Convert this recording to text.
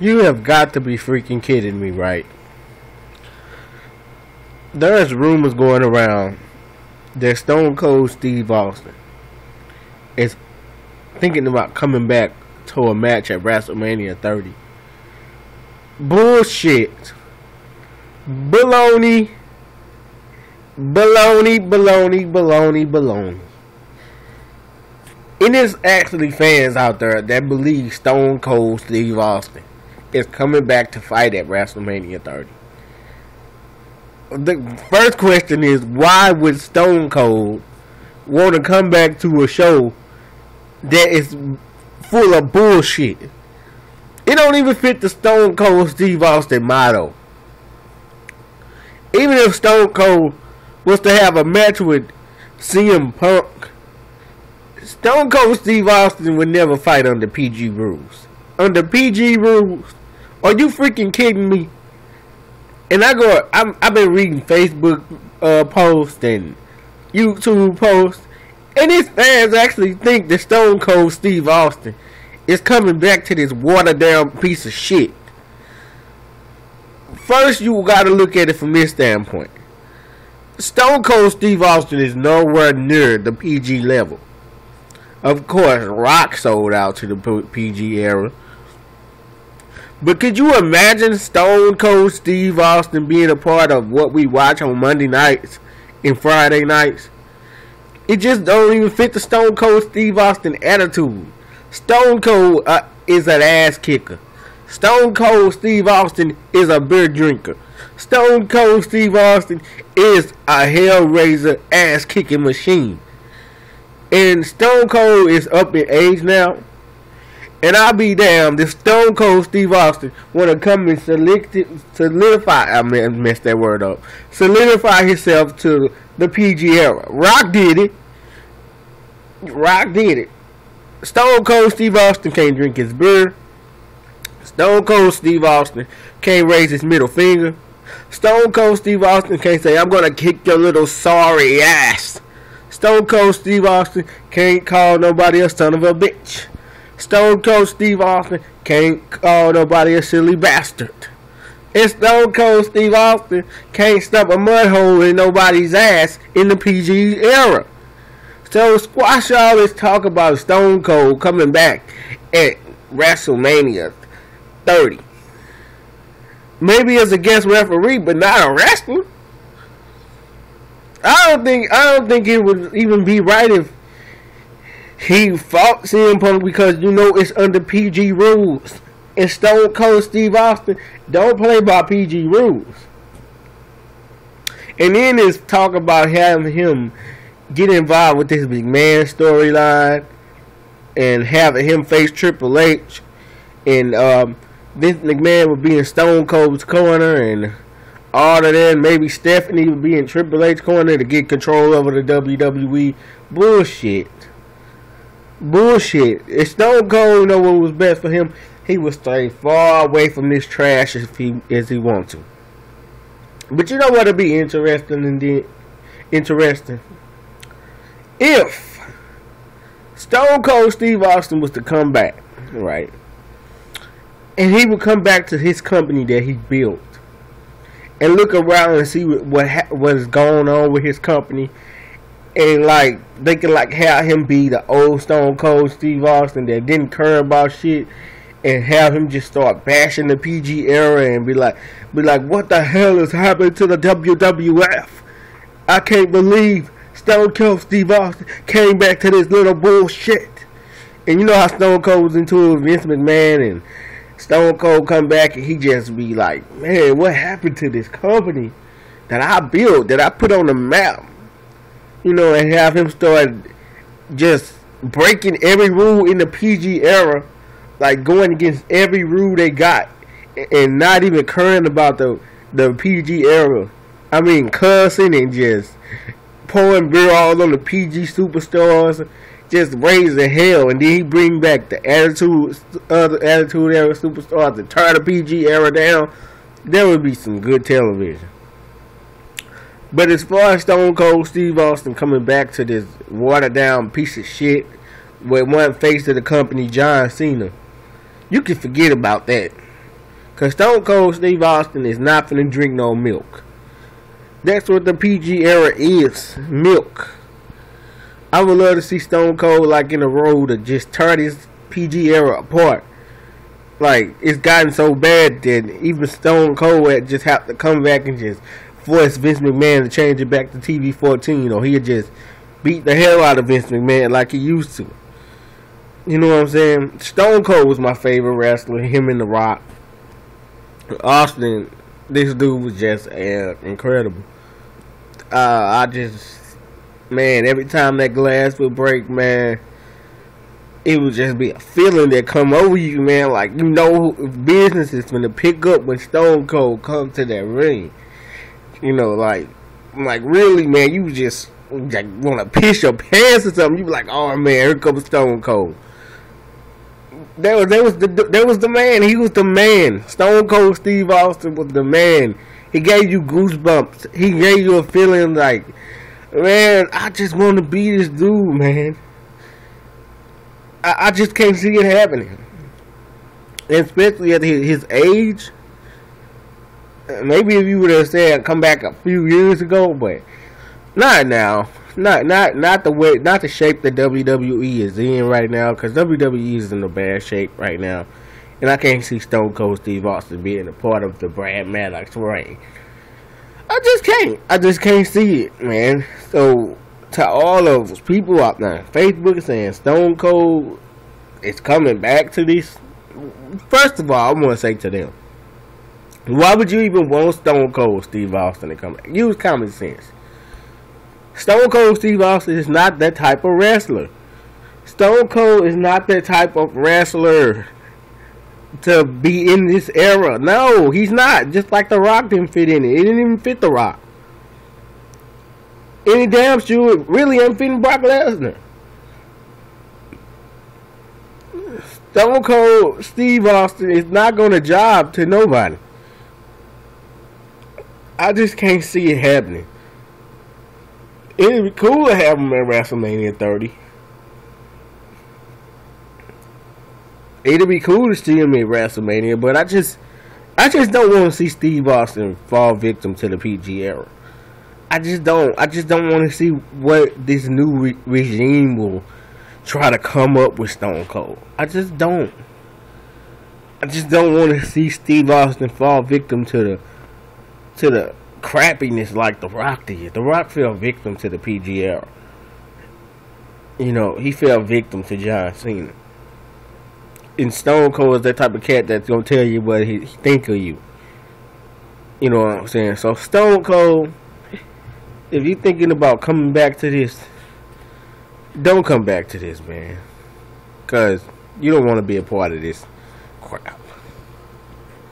You have got to be freaking kidding me, right? There's rumors going around that Stone Cold Steve Austin is thinking about coming back to a match at WrestleMania 30. Bullshit. Baloney. Baloney, baloney, baloney, baloney. And there's actually fans out there that believe Stone Cold Steve Austin is coming back to fight at WrestleMania 30. The first question is, why would Stone Cold want to come back to a show that is full of bullshit? It don't even fit the Stone Cold Steve Austin motto. Even if Stone Cold was to have a match with CM Punk, Stone Cold Steve Austin would never fight under PG rules. Under PG rules? Are you freaking kidding me? And I've been reading Facebook posts and YouTube posts, and these fans actually think that Stone Cold Steve Austin is coming back to this watered down piece of shit. First, you gotta look at it from this standpoint. Stone Cold Steve Austin is nowhere near the PG level. Of course, Rock sold out to the PG era. But could you imagine Stone Cold Steve Austin being a part of what we watch on Monday nights and Friday nights? It just don't even fit the Stone Cold Steve Austin attitude. Stone Cold is an ass kicker. Stone Cold Steve Austin is a beer drinker. Stone Cold Steve Austin is a hellraiser ass kicking machine. And Stone Cold is up in age now. And I'll be damned if Stone Cold Steve Austin want to come and solidify, I messed that word up, solidify himself to the PG era. Rock did it. Rock did it. Stone Cold Steve Austin can't drink his beer. Stone Cold Steve Austin can't raise his middle finger. Stone Cold Steve Austin can't say, I'm going to kick your little sorry ass. Stone Cold Steve Austin can't call nobody a son of a bitch. Stone Cold Steve Austin can't call nobody a silly bastard. And Stone Cold Steve Austin can't stop a mud hole in nobody's ass in the PG era. So squash all this talk about Stone Cold coming back at WrestleMania 30. Maybe as a guest referee, but not a wrestler. I don't think it would even be right if he fought CM Punk, because you know it's under PG rules. And Stone Cold Steve Austin don't play by PG rules. And then there's talk about having him get involved with this McMahon storyline and having him face Triple H. And Vince McMahon would be in Stone Cold's corner, and all of that. Maybe Stephanie would be in Triple H's corner to get control over the WWE. Bullshit. Bullshit. If Stone Cold know what was best for him, he would stay far away from this trash as he wants to. But you know what would be interesting? If Stone Cold Steve Austin was to come back, right? And he would come back to his company that he built and look around and see what's going on with his company. And like they can like have him be the old Stone Cold Steve Austin that didn't care about shit, and have him just start bashing the PG era and be like, what the hell is happening to the WWF? I can't believe Stone Cold Steve Austin came back to this little bullshit. And you know how Stone Cold was into Vince McMahon, and Stone Cold come back and he just be like, man, what happened to this company that I built, that I put on the map? You know, and have him start just breaking every rule in the PG era, like going against every rule they got, and not even caring about the PG era. I mean, cussing and just pouring beer all on the PG superstars, just raising hell. And then he bring back the other attitude era superstars to tear the PG era down. There would be some good television. But as far as Stone Cold Steve Austin coming back to this watered down piece of shit with one face of the company, John Cena, you can forget about that. Cause Stone Cold Steve Austin is not finna drink no milk. That's what the PG era is, milk. I would love to see Stone Cold like in a role to just tear this PG era apart. Like, it's gotten so bad that even Stone Cold had just have to come back and just force Vince McMahon to change it back to TV-14, or he'd just beat the hell out of Vince McMahon like he used to. You know what I'm saying? Stone Cold was my favorite wrestler, him and The Rock. Austin, this dude was just incredible. I just, man, every time that glass would break, man, it would just be a feeling that come over you, man. Like, you know, business is gonna pick up when Stone Cold comes to that ring. You know, like really, man, you just like want to piss your pants or something. You be like, oh man, here comes Stone Cold. That was the man. He was the man. Stone Cold Steve Austin was the man. He gave you goosebumps. He gave you a feeling like, man, I just want to be this dude, man. I just can't see it happening. And especially at his age. Maybe if you would have said come back a few years ago, but not now. Not the way, not the shape that WWE is in right now, because WWE is in a bad shape right now, and I can't see Stone Cold Steve Austin being a part of the Brad Maddox reign. I just can't see it, man. So to all of those people out there, Facebook saying Stone Cold is coming back to this. First of all, I want to say to them, why would you even want Stone Cold Steve Austin to come back? Use common sense. Stone Cold Steve Austin is not that type of wrestler. Stone Cold is not that type of wrestler to be in this era. No, he's not. Just like The Rock didn't fit in it. It didn't even fit The Rock. Any damn sure it really ain't fitting Brock Lesnar. Stone Cold Steve Austin is not going to job to nobody. I just can't see it happening. It'd be cool to have him at WrestleMania 30. It'd be cool to see him at WrestleMania, but I just don't want to see Steve Austin fall victim to the PG era. I just don't want to see what this new regime will try to come up with Stone Cold. I just don't want to see Steve Austin fall victim to the crappiness like The Rock did. The Rock fell victim to the PG era. You know, he fell victim to John Cena. And Stone Cold is that type of cat that's gonna tell you what he think of you. You know what I'm saying? So Stone Cold, if you're thinking about coming back to this, don't come back to this, man. Cause you don't want to be a part of this.